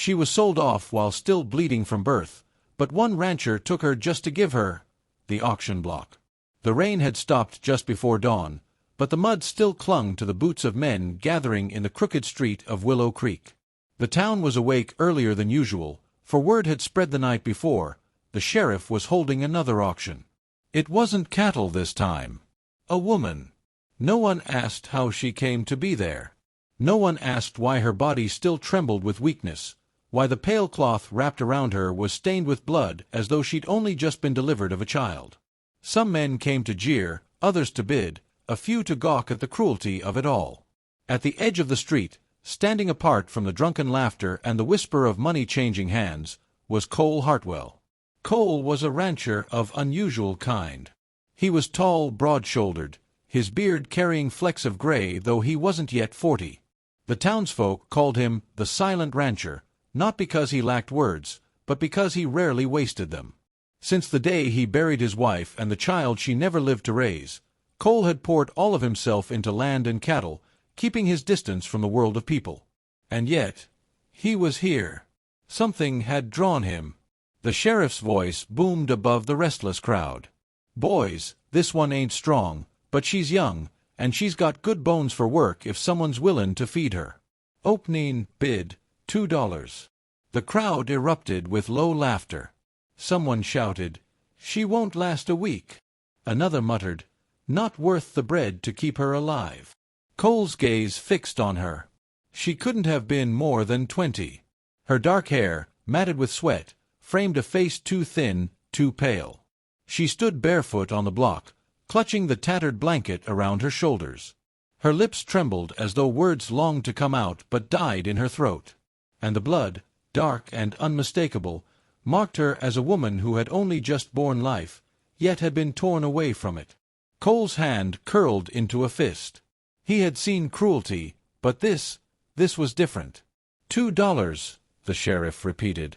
She was sold off while still bleeding from birth, but one rancher took her just to give her the auction block. The rain had stopped just before dawn, but the mud still clung to the boots of men gathering in the crooked street of Willow Creek. The town was awake earlier than usual, for word had spread the night before. The sheriff was holding another auction. It wasn't cattle this time. A woman. No one asked how she came to be there. No one asked why her body still trembled with weakness, why the pale cloth wrapped around her was stained with blood as though she'd only just been delivered of a child. Some men came to jeer, others to bid, a few to gawk at the cruelty of it all. At the edge of the street, standing apart from the drunken laughter and the whisper of money-changing hands, was Cole Hartwell. Cole was a rancher of unusual kind. He was tall, broad-shouldered, his beard carrying flecks of gray though he wasn't yet 40. The townsfolk called him the Silent Rancher, not because he lacked words, but because he rarely wasted them. Since the day he buried his wife and the child she never lived to raise, Cole had poured all of himself into land and cattle, keeping his distance from the world of people. And yet, he was here. Something had drawn him. The sheriff's voice boomed above the restless crowd. "Boys, this one ain't strong, but she's young, and she's got good bones for work if someone's willin' to feed her. Opening bid, $2. The crowd erupted with low laughter. Someone shouted, "She won't last a week." Another muttered, "Not worth the bread to keep her alive." Cole's gaze fixed on her. She couldn't have been more than 20. Her dark hair, matted with sweat, framed a face too thin, too pale. She stood barefoot on the block, clutching the tattered blanket around her shoulders. Her lips trembled as though words longed to come out but died in her throat. And the blood, dark and unmistakable, marked her as a woman who had only just borne life, yet had been torn away from it. Cole's hand curled into a fist. He had seen cruelty, but this was different. $2, the sheriff repeated.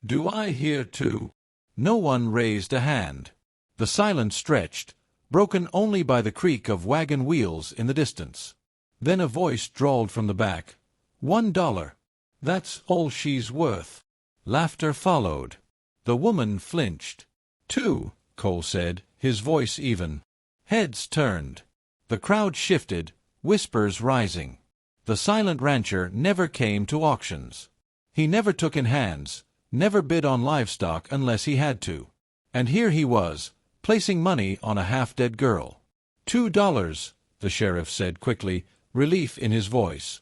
"Do I hear two?" No one raised a hand. The silence stretched, broken only by the creak of wagon wheels in the distance. Then a voice drawled from the back. $1. That's all she's worth." Laughter followed. The woman flinched. "2," Cole said, his voice even. Heads turned. The crowd shifted, whispers rising. The Silent Rancher never came to auctions. He never took in hands, never bid on livestock unless he had to. And here he was, placing money on a half-dead girl. $2, the sheriff said quickly, relief in his voice.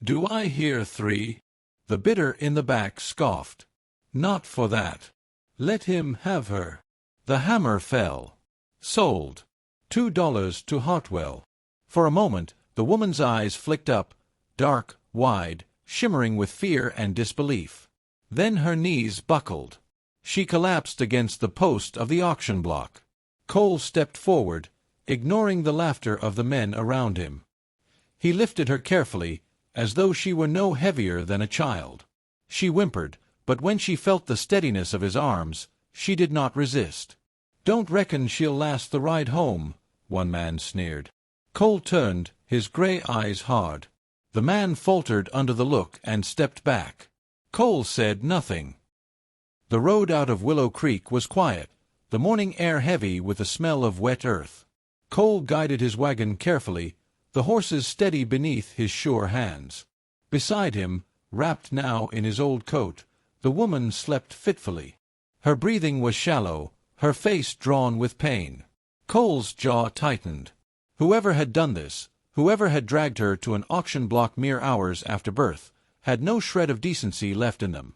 "Do I hear 3? The bidder in the back scoffed. "Not for that. Let him have her." The hammer fell. Sold. $2 to Hartwell. For a moment, the woman's eyes flicked up, dark, wide, shimmering with fear and disbelief. Then her knees buckled. She collapsed against the post of the auction block. Cole stepped forward, ignoring the laughter of the men around him. He lifted her carefully, as though she were no heavier than a child. She whimpered, but when she felt the steadiness of his arms, she did not resist. "Don't reckon she'll last the ride home," one man sneered. Cole turned, his gray eyes hard. The man faltered under the look and stepped back. Cole said nothing. The road out of Willow Creek was quiet, the morning air heavy with the smell of wet earth. Cole guided his wagon carefully, the horses steady beneath his sure hands. Beside him, wrapped now in his old coat, the woman slept fitfully. Her breathing was shallow, her face drawn with pain. Cole's jaw tightened. Whoever had done this, whoever had dragged her to an auction block mere hours after birth, had no shred of decency left in them.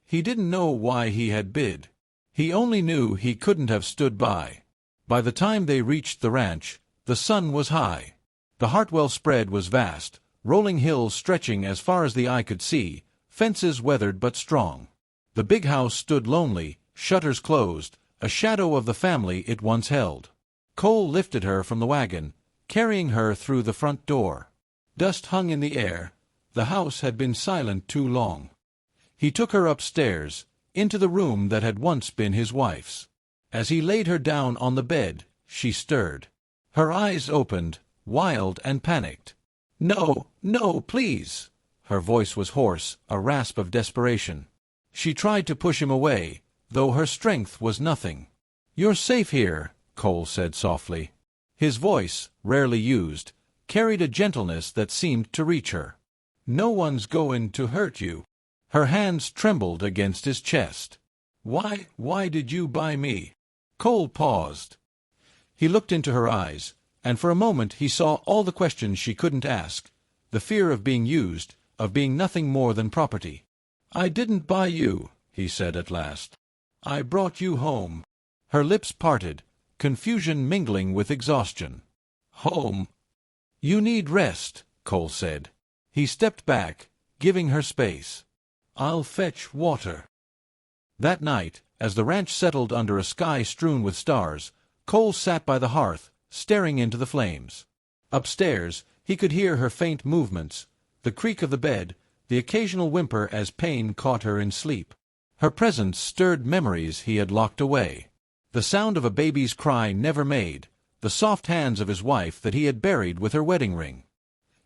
He didn't know why he had bid. He only knew he couldn't have stood by. By the time they reached the ranch, the sun was high. The Hartwell spread was vast, rolling hills stretching as far as the eye could see, fences weathered but strong. The big house stood lonely, shutters closed, a shadow of the family it once held. Cole lifted her from the wagon, carrying her through the front door. Dust hung in the air. The house had been silent too long. He took her upstairs, into the room that had once been his wife's. As he laid her down on the bed, she stirred. Her eyes opened, wild and panicked. "No, no, please!" Her voice was hoarse, a rasp of desperation. She tried to push him away, though her strength was nothing. "You're safe here," Cole said softly. His voice, rarely used, carried a gentleness that seemed to reach her. "No one's going to hurt you." Her hands trembled against his chest. Why did you buy me?" Cole paused. He looked into her eyes, and for a moment he saw all the questions she couldn't ask, the fear of being used, of being nothing more than property. "I didn't buy you," he said at last. "I brought you home." Her lips parted, confusion mingling with exhaustion. "Home?" "You need rest," Cole said. He stepped back, giving her space. "I'll fetch water." That night, as the ranch settled under a sky strewn with stars, Cole sat by the hearth, staring into the flames. Upstairs, he could hear her faint movements, the creak of the bed, the occasional whimper as pain caught her in sleep. Her presence stirred memories he had locked away. The sound of a baby's cry never made, the soft hands of his wife that he had buried with her wedding ring.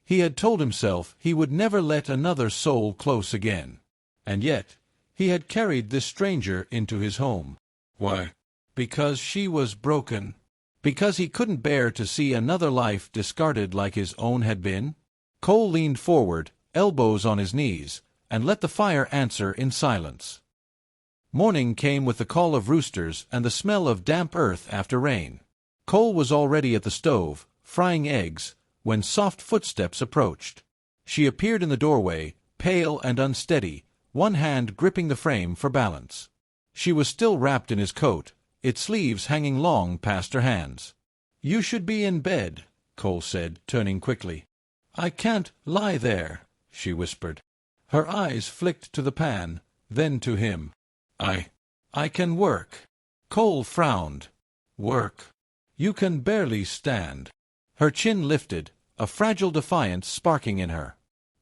He had told himself he would never let another soul close again. And yet, he had carried this stranger into his home. Why? Because she was broken. Because he couldn't bear to see another life discarded like his own had been? Cole leaned forward, elbows on his knees, and let the fire answer in silence. Morning came with the call of roosters and the smell of damp earth after rain. Cole was already at the stove, frying eggs, when soft footsteps approached. She appeared in the doorway, pale and unsteady, one hand gripping the frame for balance. She was still wrapped in his coat, its sleeves hanging long past her hands. "You should be in bed," Cole said, turning quickly. "I can't lie there," she whispered. Her eyes flicked to the pan, then to him. I can work." Cole frowned. "Work? You can barely stand." Her chin lifted, a fragile defiance sparking in her.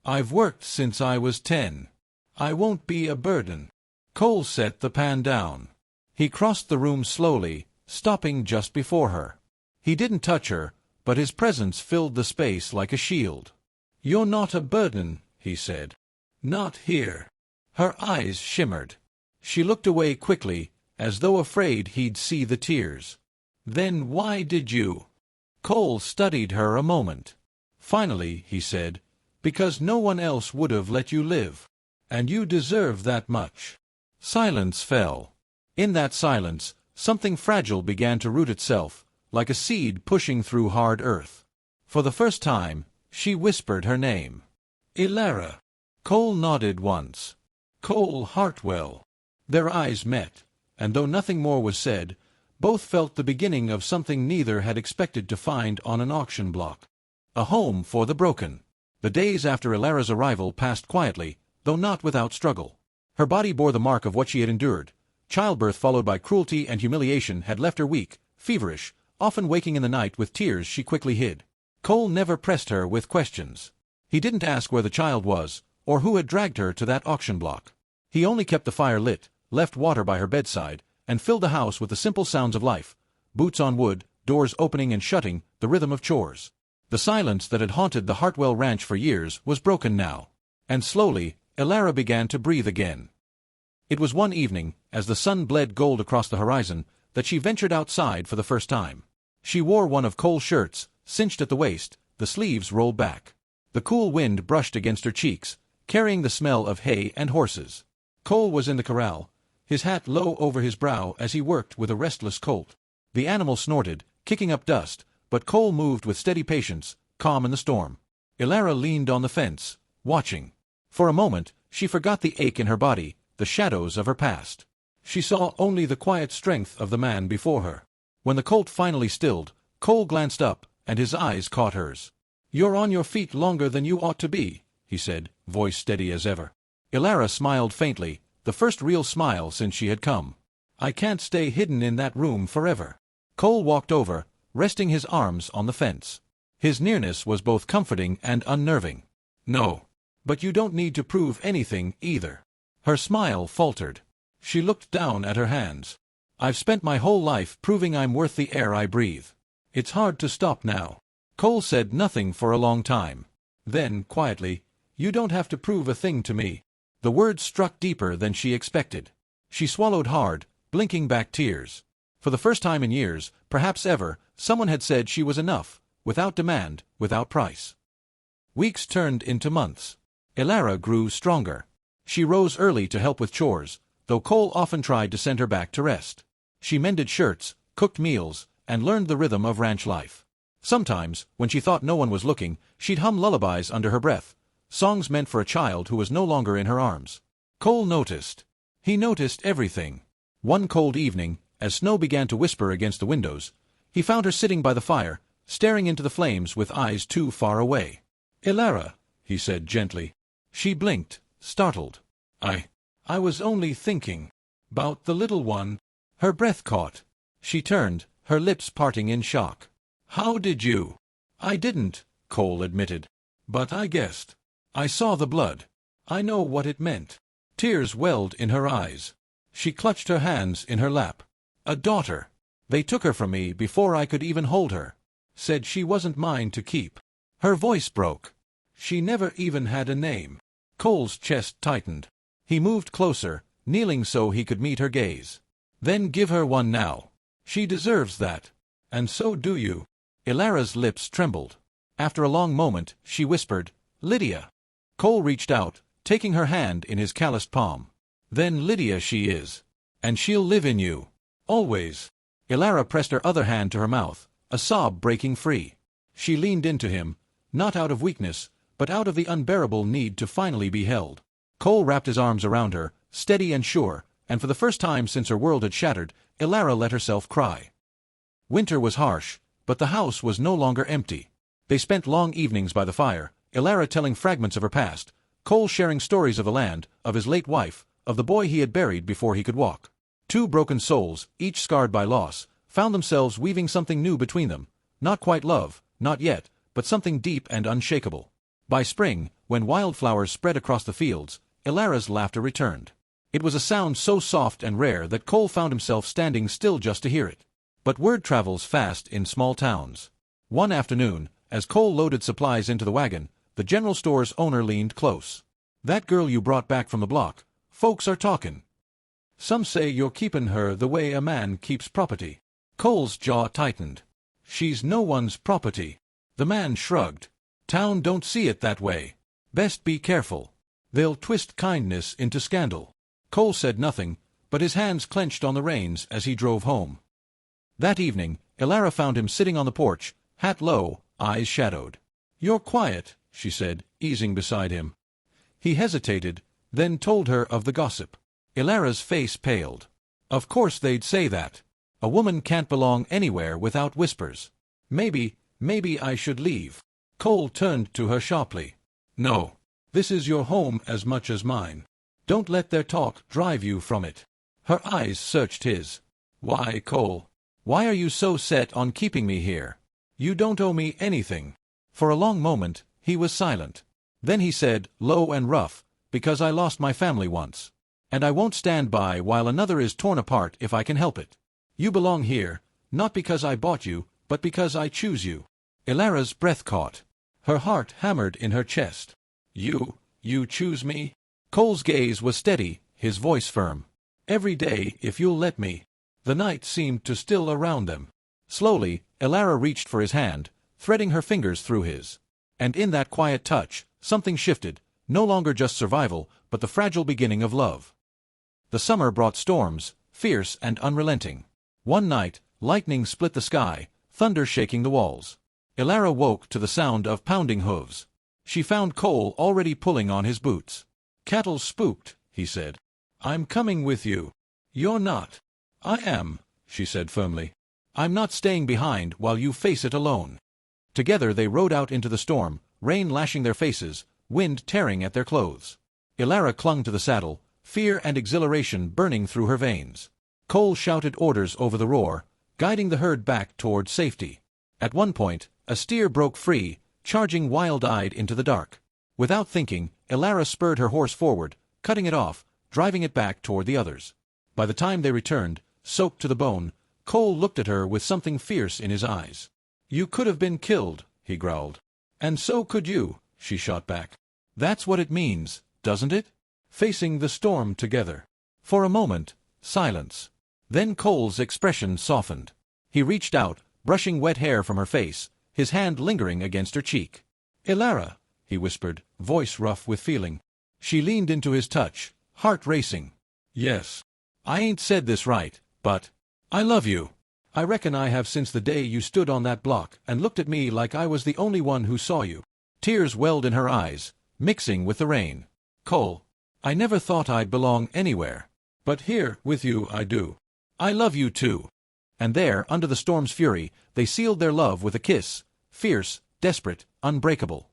"I've worked since I was 10. I won't be a burden." Cole set the pan down. He crossed the room slowly, stopping just before her. He didn't touch her, but his presence filled the space like a shield. "You're not a burden," he said. "Not here." Her eyes shimmered. She looked away quickly, as though afraid he'd see the tears. "Then why did you?" Cole studied her a moment. Finally, he said, "Because no one else would have let you live. And you deserve that much." Silence fell. In that silence, something fragile began to root itself, like a seed pushing through hard earth. For the first time, she whispered her name. "Elara." Cole nodded once. "Cole Hartwell." Their eyes met, and though nothing more was said, both felt the beginning of something neither had expected to find on an auction block. A home for the broken. The days after Elara's arrival passed quietly, though not without struggle. Her body bore the mark of what she had endured. Childbirth followed by cruelty and humiliation had left her weak, feverish, often waking in the night with tears she quickly hid. Cole never pressed her with questions. He didn't ask where the child was, or who had dragged her to that auction block. He only kept the fire lit, left water by her bedside, and filled the house with the simple sounds of life: boots on wood, doors opening and shutting, the rhythm of chores. The silence that had haunted the Hartwell ranch for years was broken now. And slowly, Elara began to breathe again. It was one evening, as the sun bled gold across the horizon, that she ventured outside for the first time. She wore one of Cole's shirts, cinched at the waist, the sleeves rolled back. The cool wind brushed against her cheeks, carrying the smell of hay and horses. Cole was in the corral, his hat low over his brow as he worked with a restless colt. The animal snorted, kicking up dust, but Cole moved with steady patience, calm in the storm. Elara leaned on the fence, watching. For a moment, she forgot the ache in her body, the shadows of her past. She saw only the quiet strength of the man before her. When the colt finally stilled, Cole glanced up, and his eyes caught hers. "You're on your feet longer than you ought to be," he said, voice steady as ever. Elara smiled faintly, the first real smile since she had come. "I can't stay hidden in that room forever." Cole walked over, resting his arms on the fence. His nearness was both comforting and unnerving. "No. But you don't need to prove anything, either." Her smile faltered. She looked down at her hands. "I've spent my whole life proving I'm worth the air I breathe. It's hard to stop now." Cole said nothing for a long time. Then, quietly, You don't have to prove a thing to me." The words struck deeper than she expected. She swallowed hard, blinking back tears. For the first time in years, perhaps ever, someone had said she was enough, without demand, without price. Weeks turned into months. Elara grew stronger. She rose early to help with chores, though Cole often tried to send her back to rest. She mended shirts, cooked meals, and learned the rhythm of ranch life. Sometimes, when she thought no one was looking, she'd hum lullabies under her breath, songs meant for a child who was no longer in her arms. Cole noticed. He noticed everything. One cold evening, as snow began to whisper against the windows, he found her sitting by the fire, staring into the flames with eyes too far away. "Elara," he said gently. She blinked, startled. I was only thinking. 'Bout the little one." Her breath caught. She turned, her lips parting in shock. "How did you?" "I didn't," Cole admitted. "But I guessed. I saw the blood. I know what it meant." Tears welled in her eyes. She clutched her hands in her lap. "A daughter. They took her from me before I could even hold her. Said she wasn't mine to keep." Her voice broke. "She never even had a name." Cole's chest tightened. He moved closer, kneeling so he could meet her gaze. "Then give her one now. She deserves that. And so do you." Elara's lips trembled. After a long moment, she whispered, "Lydia." Cole reached out, taking her hand in his calloused palm. "Then Lydia she is. And she'll live in you. Always." Elara pressed her other hand to her mouth, a sob breaking free. She leaned into him, not out of weakness, but out of the unbearable need to finally be held. Cole wrapped his arms around her, steady and sure, and for the first time since her world had shattered, Elara let herself cry. Winter was harsh, but the house was no longer empty. They spent long evenings by the fire, Elara telling fragments of her past, Cole sharing stories of the land, of his late wife, of the boy he had buried before he could walk. Two broken souls, each scarred by loss, found themselves weaving something new between them, not quite love, not yet, but something deep and unshakable. By spring, when wildflowers spread across the fields, Elara's laughter returned. It was a sound so soft and rare that Cole found himself standing still just to hear it. But word travels fast in small towns. One afternoon, as Cole loaded supplies into the wagon, the general store's owner leaned close. "That girl you brought back from the block, folks are talkin'. Some say you're keepin' her the way a man keeps property." Cole's jaw tightened. "She's no one's property." The man shrugged. "Town don't see it that way. Best be careful. They'll twist kindness into scandal." Cole said nothing, but his hands clenched on the reins as he drove home. That evening, Elara found him sitting on the porch, hat low, eyes shadowed. "You're quiet," she said, easing beside him. He hesitated, then told her of the gossip. Elara's face paled. Of course they'd say that. A woman can't belong anywhere without whispers. Maybe I should leave." Cole turned to her sharply. "No. This is your home as much as mine. Don't let their talk drive you from it." Her eyes searched his. "Why, Cole? Why are you so set on keeping me here? You don't owe me anything." For a long moment, he was silent. Then he said, low and rough, "Because I lost my family once. And I won't stand by while another is torn apart if I can help it. You belong here, not because I bought you, but because I choose you." Elara's breath caught. Her heart hammered in her chest. You choose me?" Cole's gaze was steady, his voice firm. "Every day, if you'll let me." The night seemed to still around them. Slowly, Elara reached for his hand, threading her fingers through his. And in that quiet touch, something shifted, no longer just survival, but the fragile beginning of love. The summer brought storms, fierce and unrelenting. One night, lightning split the sky, thunder shaking the walls. Elara woke to the sound of pounding hooves. She found Cole already pulling on his boots. "Cattle spooked," he said. "I'm coming with you." "You're not." "I am," she said firmly. "I'm not staying behind while you face it alone." Together they rode out into the storm, rain lashing their faces, wind tearing at their clothes. Elara clung to the saddle, fear and exhilaration burning through her veins. Cole shouted orders over the roar, guiding the herd back toward safety. At one point, a steer broke free, charging wild-eyed into the dark. Without thinking, Elara spurred her horse forward, cutting it off, driving it back toward the others. By the time they returned, soaked to the bone, Cole looked at her with something fierce in his eyes. "You could have been killed," he growled. "And so could you," she shot back. That's what it means, doesn't it? Facing the storm together. For a moment, silence. Then Cole's expression softened. He reached out, brushing wet hair from her face, his hand lingering against her cheek. "Elara," he whispered, voice rough with feeling. She leaned into his touch, heart racing. "Yes. I ain't said this right, but I love you. I reckon I have since the day you stood on that block and looked at me like I was the only one who saw you." Tears welled in her eyes, mixing with the rain. "Cole, I never thought I'd belong anywhere. But here, with you, I do. I love you too." And there, under the storm's fury, they sealed their love with a kiss, fierce, desperate, unbreakable.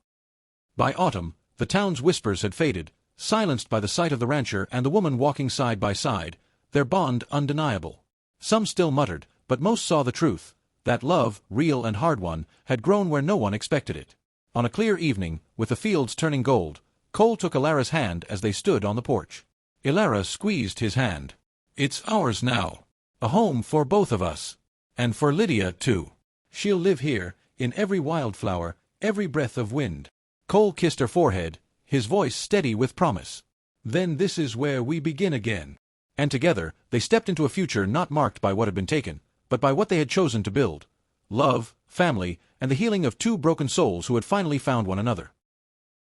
By autumn, the town's whispers had faded, silenced by the sight of the rancher and the woman walking side by side, their bond undeniable. Some still muttered, but most saw the truth, that love, real and hard-won, had grown where no one expected it. On a clear evening, with the fields turning gold, Cole took Elara's hand as they stood on the porch. Elara squeezed his hand. "It's ours now. A home for both of us. And for Lydia, too. She'll live here, in every wildflower, every breath of wind." Cole kissed her forehead, his voice steady with promise. "Then this is where we begin again." And together, they stepped into a future not marked by what had been taken, but by what they had chosen to build. Love, family, and the healing of two broken souls who had finally found one another.